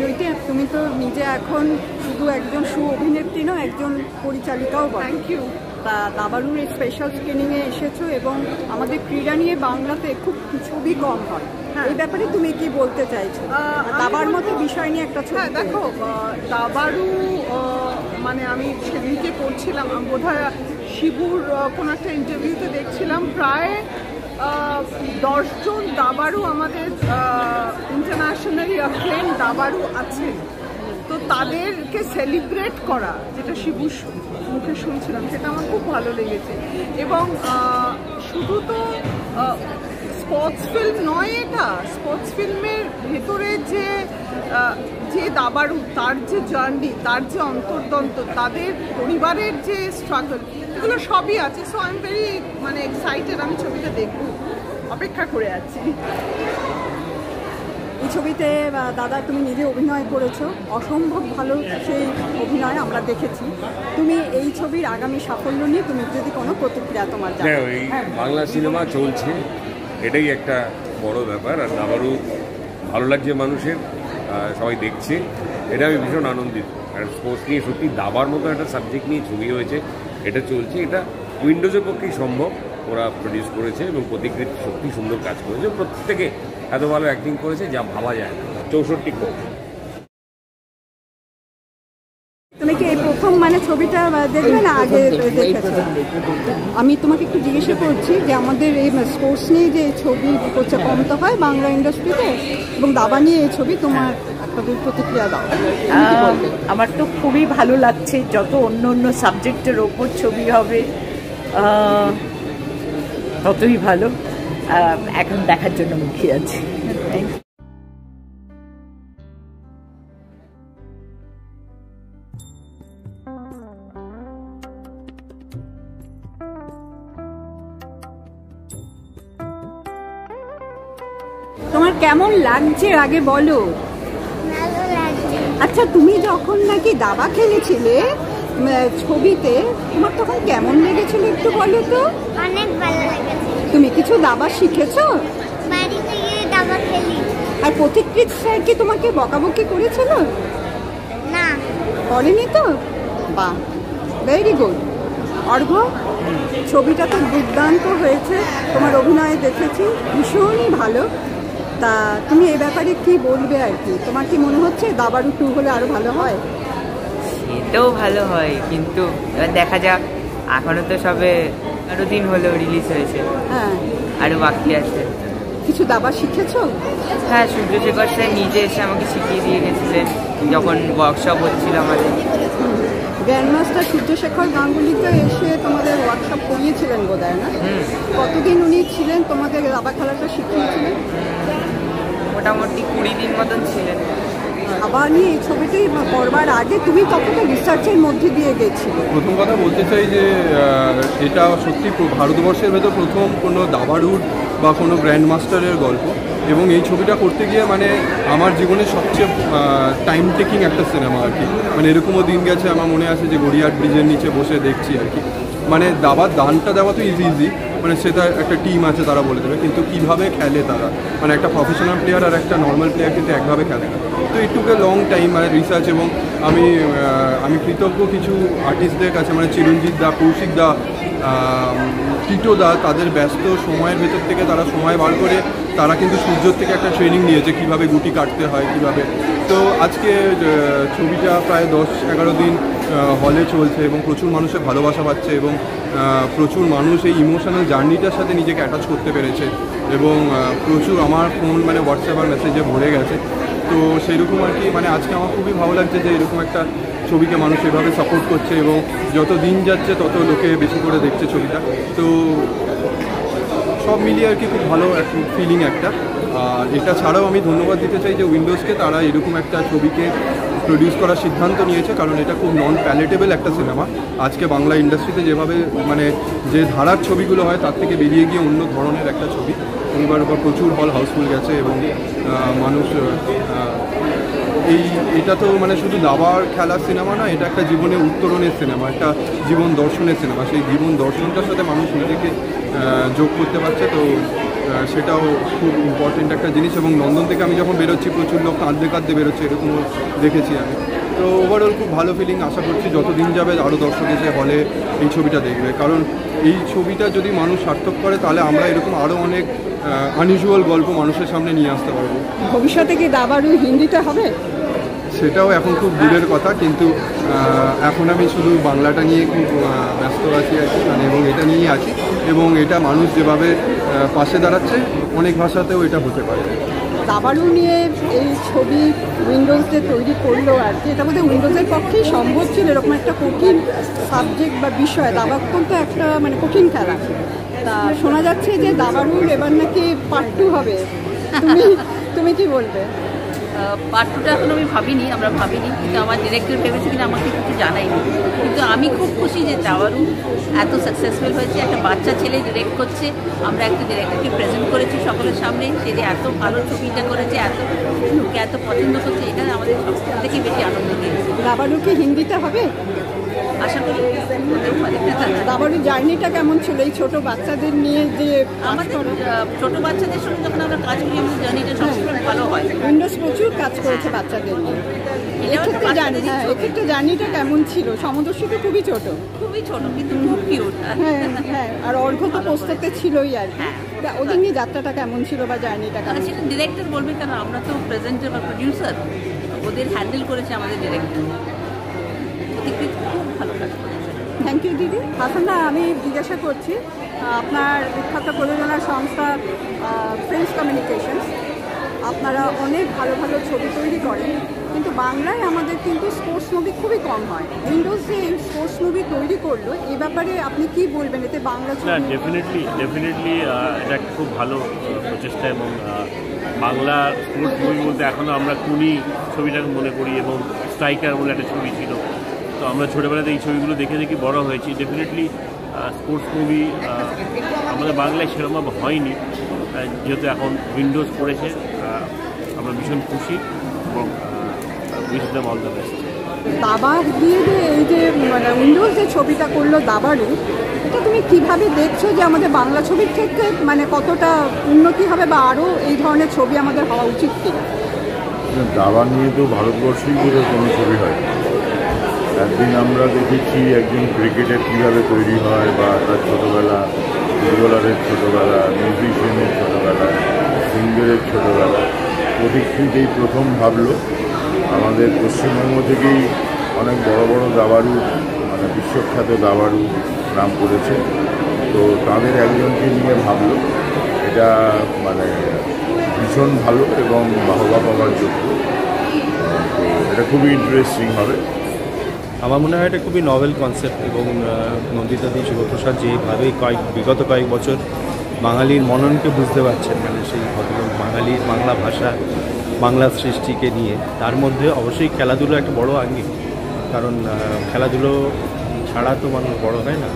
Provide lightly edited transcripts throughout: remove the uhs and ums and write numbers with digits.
চৈতি, তুমি তো নিজে এখন শুধু একজন অভিনেত্রী নয়, একজন পরিচালিকাও। Thank you. তা দাবারুর স্পেশাল স্ক্রিনিংয়ে এসেছো এবং আমাদের ক্রীড়া নিয়ে বাংলাতে খুব ছবি কম হয়, এই ব্যাপারে তুমি কি বলতে চাইছো? দাবার মতো বিষয় নিয়ে একটা ছবি। দেখো, দাবারু মানে আমি সেদিনকে করছিলাম, বোধহয় শিবুর কোনো একটা ইন্টারভিউতে দেখছিলাম, প্রায় 10 জন দাবারু আমাদের ইন্টারন্যাশনালি অ্যাক্লেম দাবারু আছে। তো তাদেরকে সেলিব্রেট করা, যেটা শিবুর মুখে শুনছিলাম, সেটা আমার খুব ভালো লেগেছে। এবং শুধু তো স্পোর্টস ফিল্ম নয়, এটা স্পোর্টস ফিল্মের ভেতরে যে দাবারু, তার যে জার্নি, তার যে অন্তর্দন্ত, তাদের পরিবারের যে স্ট্রাগল, এগুলো সবই আছে। So I am very excited, আমি ছবিটা দেখবো, অপেক্ষা করে আছি। এই ছবিতে দাদা তুমি নিজে অভিনয় করেছো, অসম্ভব ভালো সেই অভিনয় আমরা দেখেছি। তুমি এই ছবির আগামী সাফল্য নিয়ে তুমি যদি কোনো প্রতিক্রিয়া তোমার জানো? এই বাংলা সিনেমা চলছে, এটাই একটা বড় ব্যাপার। আর দাবারু ভালো লাগছে মানুষের, সবাই দেখছে, এটা আমি ভীষণ আনন্দিত। আর স্পোর্টস নিয়ে সত্যি দাবার মতো একটা সাবজেক্ট নিয়ে ছবি হয়েছে, এটা চলছে, এটা উইন্ডোজের পক্ষেই সম্ভব। ওরা প্রডিউস করেছে এবং প্রতিকৃত সত্যি সুন্দর কাজ করেছে, প্রত্যেকে এত ভালো অ্যাক্টিং করেছে যা ভাবা যায় না। 64 কোটি। তুমি কি এই প্রথম ছবিটা দেখবে না আগে দেখেছো? আমি তোমাকে একটু জিজ্ঞাসা করছি যে আমাদের এই স্পোর্টস নিয়ে যে ছবি করছে কম তো হয় বাংলা ইন্ডাস্ট্রিতে, এবং দাবা নিয়ে এই ছবি, তোমার একটা প্রতিক্রিয়া দাও। আমার তো খুবই ভালো লাগছে, যত অন্য অন্য সাবজেক্টের ওপর ছবি হবে ততই ভালো। এখন দেখার জন্য মুখিয়ে আছি। তোমার কেমন লাগছে আগে বলো। আচ্ছা, তুমি যখন নাকি দাবা খেলেছিলে ছবিতে, তোমার তখন কেমন লেগেছিল একটু বলো তো? অনেক ভালো লেগেছে। তুমি কিছু দাবা শিখেছো? বাড়িতে গিয়ে দাবা খেলি। আর প্রতিকৃত স্যার কি তোমাকে বকাবকি করেছিল? না, করেনি তো? বাহ, ভেরি গুড। অর্ঘ্য, ছবিটা তো দুর্দান্ত হয়েছে, তোমার অভিনয় দেখেছি, ভীষণই ভালো। তা তুমি এই ব্যাপারে কি বলবে আর কি? তোমার কি মনে হচ্ছে দাবারু 2 হলে আরো ভালো হয়? সেটাও ভালো হয়, কিন্তু এবার দেখা যাক। এখনো তো সবে আরো দিন হলেও রিলিজ হয়েছে, হ্যাঁ, আরো বাকি আছে। কিছু দাবা শিখেছো? হ্যাঁ, সূর্যশেখর স্যার নিজে এসে আমাকে শিখিয়ে দিয়ে গেছিলেন যখন ওয়ার্কশপ হচ্ছিল আমাদের। গ্র্যান্ডমাস্টার সূর্যশেখর গাঙ্গুলিতে এসে তোমাদের ওয়ার্কশপ করিয়েছিলেন বোধহয়, না? কতদিন উনি ছিলেন তোমাদের দাবা খেলাটা শিখিয়েছিলেন? মোটামুটি 20 দিন মতন ছিলেন। দাবা নিয়ে এই ছবিটি করবার আগে তুমি কতটা রিসার্চের মধ্যে দিয়ে গেছিলে? প্রথম কথা বলতে চাই যে এটা সত্যি ভারতবর্ষের ভেতর প্রথম কোনো দাবারুর বা কোনো গ্র্যান্ড মাস্টারের গল্প, এবং এই ছবিটা করতে গিয়ে আমার জীবনের সবচেয়ে টাইম টেকিং একটা সিনেমা আর কি। এরকমও দিন গেছে, আমার মনে আছে যে গড়িয়াহাট ব্রিজের নিচে বসে দেখছি আর কি। দাবার দানটা দেওয়া তো ইজি, সেটা একটা টিম আছে, তারা বলে দেবে, কিন্তু কীভাবে খেলে তারা, একটা প্রফেশনাল প্লেয়ার আর একটা নর্মাল প্লেয়ার কিন্তু একভাবে খেলে না। তো ইট টুক এ লং টাইম রিসার্চ, এবং আমি কৃতজ্ঞ কিছু আর্টিস্টদের কাছে, চিরঞ্জিত দা, কৌশিক দা, টিটো দা, তাদের ব্যস্ত সময়ের ভেতর থেকে তারা সময় বার করে তারা কিন্তু সূর্যর থেকে একটা ট্রেনিং নিয়েছে কীভাবে গুটি কাটতে হয়, কীভাবে। তো আজকে ছবিটা প্রায় 10-11 দিন হলে চলছে এবং প্রচুর মানুষের ভালোবাসা পাচ্ছে, এবং প্রচুর মানুষ এই ইমোশনাল জার্নিটার সাথে নিজেকে অ্যাটাচ করতে পেরেছে, এবং প্রচুর আমার ফোন হোয়াটসঅ্যাপ আর মেসেজে ভরে গেছে। তো সেইরকম আর কি আজকে আমার খুবই ভালো লাগছে যে এরকম একটা ছবিকে মানুষ এভাবে সাপোর্ট করছে, এবং যত দিন যাচ্ছে তত লোকে বেশি করে দেখছে ছবিটা। তো সব মিলিয়ে আর কি খুব ভালো একটা ফিলিং একটা। আর এটা ছাড়াও আমি ধন্যবাদ দিতে চাই যে উইন্ডোজকে, তারা এরকম একটা ছবিকে প্রডিউস করার সিদ্ধান্ত নিয়েছে, কারণ এটা খুব নন প্যালেটেবল একটা সিনেমা। আজকে বাংলা ইন্ডাস্ট্রিতে যেভাবে যে ধারার ছবিগুলো হয় তার থেকে বেরিয়ে গিয়ে অন্য ধরনের একটা ছবি। এবার প্রচুর হল হাউসফুল গেছে, এবং মানুষ এটা তো মানে শুধু দাবার খেলার সিনেমা না, এটা একটা জীবনে উত্তরণের সিনেমা, একটা জীবন দর্শনের সিনেমা। সেই জীবন দর্শনটার সাথে মানুষ নিজেকে যোগ করতে পারছে, তো সেটাও খুব ইম্পর্টেন্ট একটা জিনিস। এবং লন্ডন থেকে আমি যখন বেরোচ্ছি প্রচুর লোক কাঁদতে কাঁদতে বেরোচ্ছে, এরকমও দেখেছি আমি। তো ওভারঅল খুব ভালো ফিলিং। আশা করছি যতদিন যাবে আরও দর্শক এসে হলে এই ছবিটা দেখবে, কারণ এই ছবিটা যদি মানুষ সার্থক করে তাহলে আমরা এরকম আরও অনেক আনইউজুয়াল গল্প মানুষের সামনে নিয়ে আসতে পারবো। ভবিষ্যতে কি দাবারু হিন্দিতে হবে? সেটাও এখন খুব দূরের কথা, কিন্তু এখন আমি শুধু বাংলাটা নিয়ে খুব ব্যস্ত আছি আর কি, মানে এবং এটা নিয়েই আছি। এবং এটা মানুষ যেভাবে পাশে দাঁড়াচ্ছে, অনেক ভাষাতেও এটা হতে পারে। দাবারু নিয়ে এই ছবি উইন্ডোজ যে তৈরি করলো আর কি, এটা বোধহয় উইন্ডোজের পক্ষেই সম্ভব ছিল। এরকম একটা কঠিন সাবজেক্ট বা বিষয়, দাবা তো একটা মানে কঠিন খেলা। তা শোনা যাচ্ছে যে দাবারুর এবার নাকি পার্ট 2 হবে। তুমি কি বলবে? পার্ট 2টা এখন আমি ভাবিনি, আমরা ভাবিনি, কিন্তু আমার ডিরেক্টর ভেবেছে কিনা আমাকে কিছু জানাইনি। কিন্তু আমি খুব খুশি যে দাবারু এত সাকসেসফুল হয়েছে। একটা বাচ্চা ছেলে ডিরেক্ট করছে, আমরা একটা ডিরেক্টরকে প্রেজেন্ট করেছি সকলের সামনে, সে যে এত ভালো ছবিটা করেছে, এত লোকে এত পছন্দ করছে, এটা আমাদের সব থেকে বেশি আনন্দ দিয়েছে। দাবারু কি হিন্দিতে হবে? আশা করি দাবারু জার্নিটা কেমন ছিল এই ছোট বাচ্চাদের নিয়ে? যে আমাদের ছোট বাচ্চাদের সঙ্গে যখন আমরা কাজ করি, আমাদের জার্নিটা সবসময় ভালো হয়। উইন্ডোজ প্রচুর কাজ করেছে বাচ্চাদের নিয়ে। এক্ষেত্রে জার্নিটা কেমন ছিল? সমদর্শী তো খুবই ছোট কিন্তু খুব কিউট। হ্যাঁ, আর অর্ঘ্য তো প্রস্তুতে ছিলই আর কি। ওদের নিয়ে যাত্রাটা কেমন ছিল বা জার্নিটা কেমন? সেটা ডিরেক্টর বলবে, কারণ আমরা তো প্রেজেন্টার বা প্রডিউসার, ওদের হ্যান্ডেল করেছে আমাদের ডিরেক্টর। খুব ভালো কাজ করেছে। থ্যাংক ইউ দিদি। হাসানদা, আমি জিজ্ঞাসা করছি, আপনার বিখ্যাত প্রযোজনা সংস্থা ফ্রেন্ডস কমিউনিকেশনস, আপনারা অনেক ভালো ভালো ছবি তৈরি করেন, কিন্তু বাংলায় আমাদের কিন্তু স্পোর্টস মুভি খুবই কম হয়। উইন্ডোজ যে স্পোর্টস মুভি তৈরি করলো, এ ব্যাপারে আপনি কি বলবেন? এতে বাংলা ছবি ডেফিনেটলি এটা একটা খুব ভালো প্রচেষ্টা। এবং বাংলা স্পোর্টস মুভি বলতে এখনও আমরা কুনি ছবিটাকে মনে করি, এবং স্ট্রাইকার বলে একটা ছবি ছিল। তো আমরা ছোটোবেলাতে এই ছবিগুলো দেখে দেখে বড় হয়েছি। ডেফিনেটলি স্পোর্টস মুভি আমাদের বাংলায় সেরকম হয়নি, যেহেতু এখন উইন্ডোজ করেছে। আমরা ভীষণ খুশি এবং wish them all the best. দাবার দিয়ে যে এই যে মানে উইন্ডোজ যে ছবিটা করলো দাবারু, এটা তুমি কিভাবে দেখছো যে আমাদের বাংলা ছবির ক্ষেত্রে মানে কতটা উন্নতি হবে, বা আরও এই ধরনের ছবি আমাদের হওয়া উচিত কিনা? দাবা নিয়ে তো ভারতবর্ষেই বোধহয় কোনো ছবি হয়। একদিন আমরা দেখেছি একজন ক্রিকেটার কীভাবে তৈরি হয়, বা তার ছোটোবেলা, ফুটবলারের ছোটোবেলা, মিউজিশিয়ানের ছোটোবেলা, সিঙ্গারের ছোটোবেলা। পরীক্ষিত এই প্রথম ভাবলো আমাদের পশ্চিমবঙ্গ থেকেই অনেক বড় বড় দাবারু, মানে বিশ্বখ্যাত দাবারু নাম করেছে। তো তাদের একজনকে নিয়ে ভাবলো, এটা মানে ভীষণ ভালো এবং বাহবা পাওয়ার যোগ্য। তো এটা খুবই ইন্টারেস্টিং হবে। আমার মনে হয় এটা খুবই নভেল কনসেপ্ট, এবং নন্দিতাদি শিবপ্রসাদ যেভাবে বিগত কয়েক বছর বাঙালির মননকে বুঝতে পারছেন, মানে সেই ভদ্রলোক বাঙালির বাংলা ভাষা, বাংলা সৃষ্টিকে নিয়ে, তার মধ্যে অবশ্যই খেলাধুলো একটা বড় আঙ্গিক। কারণ খেলাধুলো ছাড়া তো মানুষ বড় হয় না।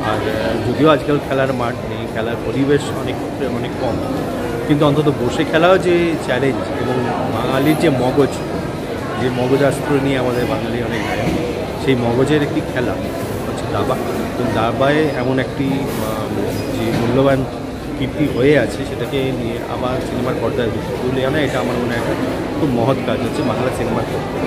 আর যদিও আজকাল খেলার মাঠ নেই, খেলার পরিবেশ অনেক কম, কিন্তু অন্তত বসে খেলাও যে চ্যালেঞ্জ, এবং বাঙালির যে মগজাস্ত্র নিয়ে আমাদের বাঙালি অনেক গায়ক, সেই মগজের একটি খেলা হচ্ছে দাবা। তো দাবায় এমন একটি যে মূল্যবান কীর্তি হয়ে আছে, সেটাকে নিয়ে আবার সিনেমার পর্দায় তুলে আনা, এটা আমার মনে হয় একটা খুব মহৎ কাজ হচ্ছে বাংলা সিনেমার ক্ষেত্রে।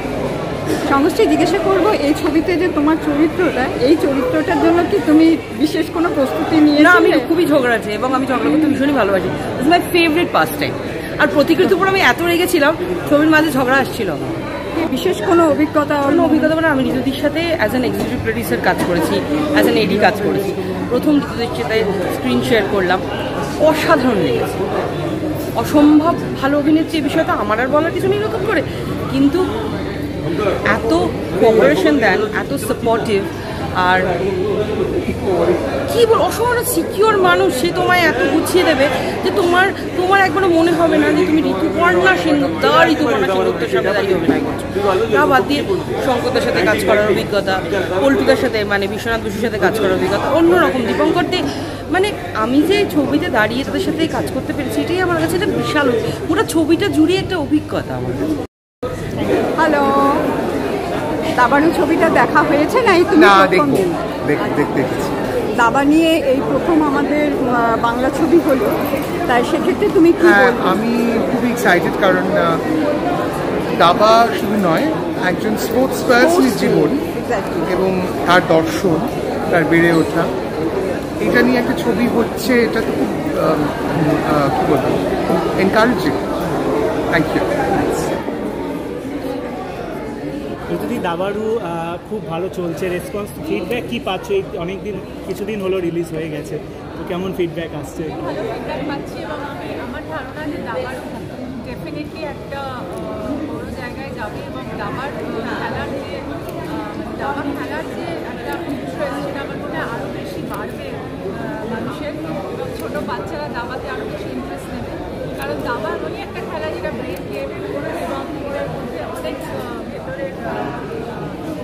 সংশ্রী, জিজ্ঞাসা করবো, এই ছবিতে যে তোমার চরিত্রটা, এই চরিত্রটার জন্য কি তুমি বিশেষ কোনো প্রস্তুতি নিয়ে? না, আমি খুবই ঝগড়াছে এবং আমি ঝগড়া করতে ভীষণই ভালোবাসি। It's my favourite pastime. আর প্রতিকৃতির উপর আমি এত রেগেছিলাম, ছবির মাঝে ঝগড়া আসছিল। বিশেষ কোনো অভিজ্ঞতা? মানে আমি ঋতুদির সাথে অ্যাজ অ্যান এক্সিকিউটিভ প্রডিউসার কাজ করেছি, অ্যাজ অ্যান এডি কাজ করেছি। প্রথম ঋতুদির সাথে স্ক্রিন শেয়ার করলাম, অসাধারণ লেগেছে। অসম্ভব ভালো অভিনেত্রী, এই বিষয়টা আমার আর বলার কিছু নেই নতুন করে, কিন্তু এত কোঅপারেশন দেন, এত সাপোর্টিভ, আর কি বল, অসম্ভব সিকিওর মানুষ। সে তোমায় এত গুছিয়ে দেবে যে তোমার একবারও মনে হবে না যে তুমি ঋতুপর্ণা সেনগুপ্তর সামনে দাঁড়িয়ে অভিনয় করছো। তা বাদ দিয়ে শঙ্করদার সাথে কাজ করার অভিজ্ঞতা, পল্টুদার সাথে মানে বিশ্বনাথ বসুর সাথে কাজ করার অভিজ্ঞতা অন্যরকম। দীপঙ্করতে মানে আমি যে ছবিতে দাঁড়িয়ে তাদের সাথে কাজ করতে পেরেছি, এটাই আমার কাছে একটা বিশাল, পুরো ছবিটা জুড়ে একটা অভিজ্ঞতা আমার কাছে। হ্যালো, দাবানু ছবিটা দেখা হয়েছে না? এই তুমি প্রথম দিন দেখেছি। দাবা নিয়ে এই প্রথম আমাদের বাংলা ছবি হলো, তাই সেক্ষেত্রে তুমি কি বলবে? আমি খুবই এক্সাইটেড, কারণ দাবা শুধু নয়, একজন স্পোর্টস পার্সনের জীবন এবং তার দর্শন, তার বেড়ে ওঠা, এটা নিয়ে একটা ছবি হচ্ছে, এটা তো খুব কী বলবো, এনকারেজিং। Thank you. যদি দাবারু খুব ভালো চলছে, রেসপন্স ফিডব্যাক কী পাচ্ছ? অনেকদিন কিছুদিন হলো রিলিজ হয়ে গেছে, তো কেমন ফিডব্যাক আসছে? ভালো ফিডব্যাক পাচ্ছি, এবং আমার ধারণা যে দাবারু ডেফিনেটলি একটা বড় জায়গায় যাবে, এবং দাবার খেলার যে একটা ইন্টারেস্ট, সেটা আমার মনে হয় আরও বেশি বাড়বে মানুষের, এবং ছোটো বাচ্চারা দাবাতে আরও বেশি ইন্টারেস্ট নেবে, কারণ দাবা এমনই একটা খেলা যেটা ব্রেন গেম, এবং এর মধ্যে অনেক ভেতরের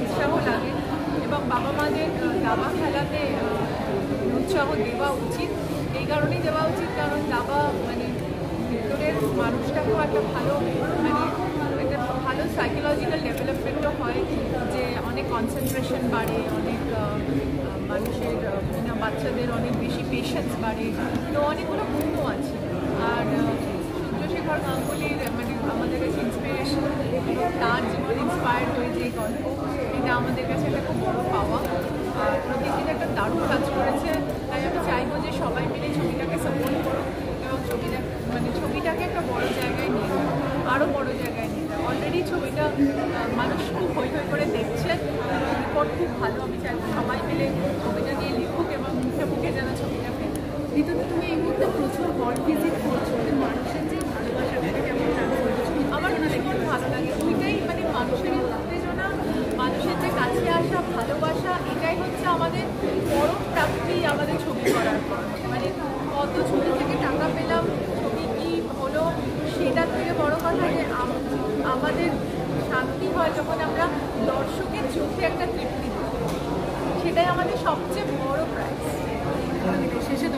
উৎসাহ লাগে, এবং বাবা মাদের দাবা খেলাতে উৎসাহ দেওয়া উচিত। এই কারণেই দেওয়া উচিত, কারণ দাবা মানে ভেতরের মানুষটাকেও একটা ভালো একটা ভালো সাইকোলজিক্যাল ডেভেলপমেন্টও হয়, যে অনেক কনসেন্ট্রেশন বাড়ে, অনেক মানুষের বাচ্চাদের অনেক বেশি পেশেন্স বাড়ে, তো অনেকগুলো গুণও আছে। আর সূর্যশেখর গাঙ্গুলির মানে আমাদের কাছে ইন্সপিরেশন, তার জীবন ইন্সপায়ার্ড হয়ে যে গল্প, এটা আমাদের কাছে একটা খুব বড় পাওয়া। আর প্রতিদিন একটা দারুণ কাজ করেছে, তাই আমি চাইবো যে সবাই মিলে ছবিটাকে সাপোর্ট করো, এবং ছবিটাকে একটা বড় জায়গায় নিয়ে যাও, আরও বড় জায়গায় নিয়ে যাও। অলরেডি ছবিটা মানুষ খুব হৈ হৈ করে দেখছে, রিপোর্ট খুব ভালো। আমি চাইবো সবাই মিলে ছবিটা নিয়ে লিখুক, এবং মুখে মুখে যেন ছবিটা পেয়ে। কিন্তু তুমি এই মুহূর্তে প্রচুর ওয়ার্ল্ড ভিজিট করছো, মানুষের যে ভালোবাসাটাকে কেমন আমার ভীষণ ভালো লাগে। ওইটাই মানে মানুষের উত্তেজনা, মানুষের যে কাছে আসা ভালোবাসা, এটাই হচ্ছে আমাদের বড় প্রাপ্তি আমাদের ছবি করার পর। মানে কত ছবি থেকে টাকা পেলাম, ছবি কী হলো, সেটার থেকে বড় কথা যে আমাদের শান্তি হয় যখন আমরা দর্শকের চোখে একটা তৃপ্তি দিই, সেটাই আমাদের সবচেয়ে বড় প্রাইজ। শেষে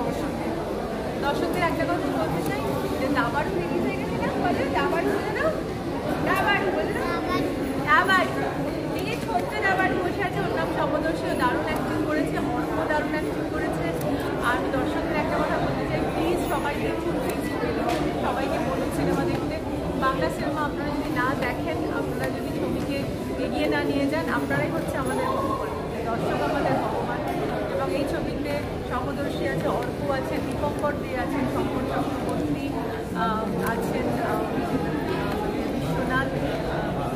দর্শকদের একটা কথা বলতে চাই, যে দাবারু রিলিজ হয়ে গেছে না, বলে দাবারু বলে না, দাবারু বলে না, দাবারু তিনি ছোট্ট দাবারু বসে আছে, ওর নাম সমদর্শীও দারুণ অ্যাক্টিং করেছে, অর্ক দারুণ অ্যাক্টিং করেছে। আর আমি দর্শকদের একটা কথা বলতে চাই, প্লিজ সবাই দেখুন, সবাইকে বলুন সিনেমা দেখতে। বাংলা সিনেমা আপনারা যদি না দেখেন, আপনারা যদি ছবিকে এগিয়ে না নিয়ে যান, আপনারাই হচ্ছে আমাদের ভগবান, দর্শক আমাদের ভগবান। এবং এই ছবিতে সমদর্শী আছে, অর্ক আছে, দীপঙ্কর দে আছেন, শঙ্কর চক্রবর্তী আছেন, বিশ্বনাথ,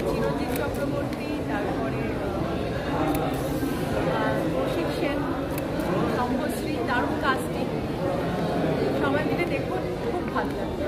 চিরঞ্জিত চক্রবর্তী, তারপরে কৌশিক সেন, শম্ভশ্রী, দারুণ কাস্টিং। সবাই মিলে দেখুন, খুব ভালো লাগবে।